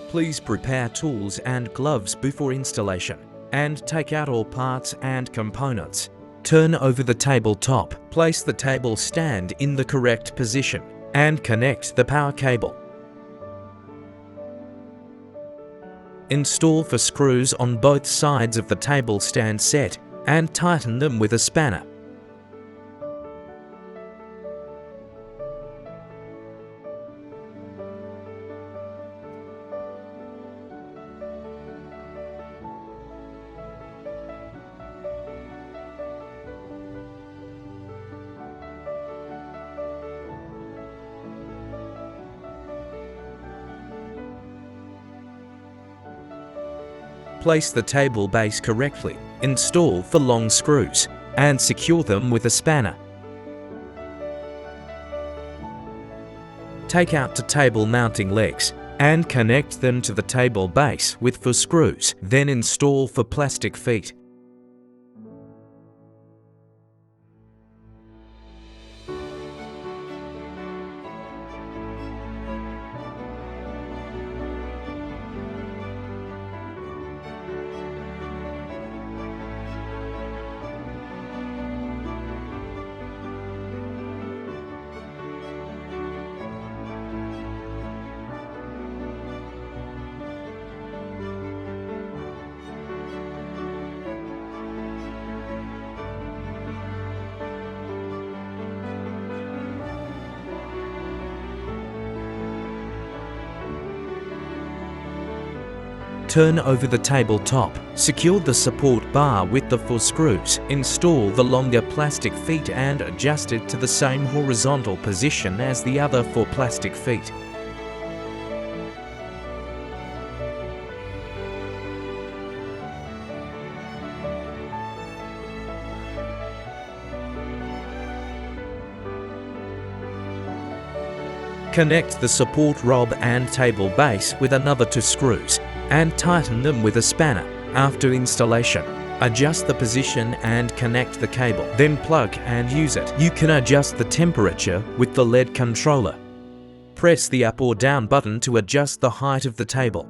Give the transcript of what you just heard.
Please prepare tools and gloves before installation, and take out all parts and components. Turn over the tabletop, place the table stand in the correct position, and connect the power cable. Install the screws on both sides of the table stand set and tighten them with a spanner. Place the table base correctly, install the long screws, and secure them with a spanner. Take out the table mounting legs and connect them to the table base with the screws, then install the plastic feet. Turn over the tabletop, secure the support bar with the 4 screws, install the longer plastic feet and adjust it to the same horizontal position as the other 4 plastic feet. Connect the support rod and table base with another 2 screws and tighten them with a spanner. After installation, adjust the position and connect the cable, then plug and use it. You can adjust the temperature with the LED controller. Press the up or down button to adjust the height of the table.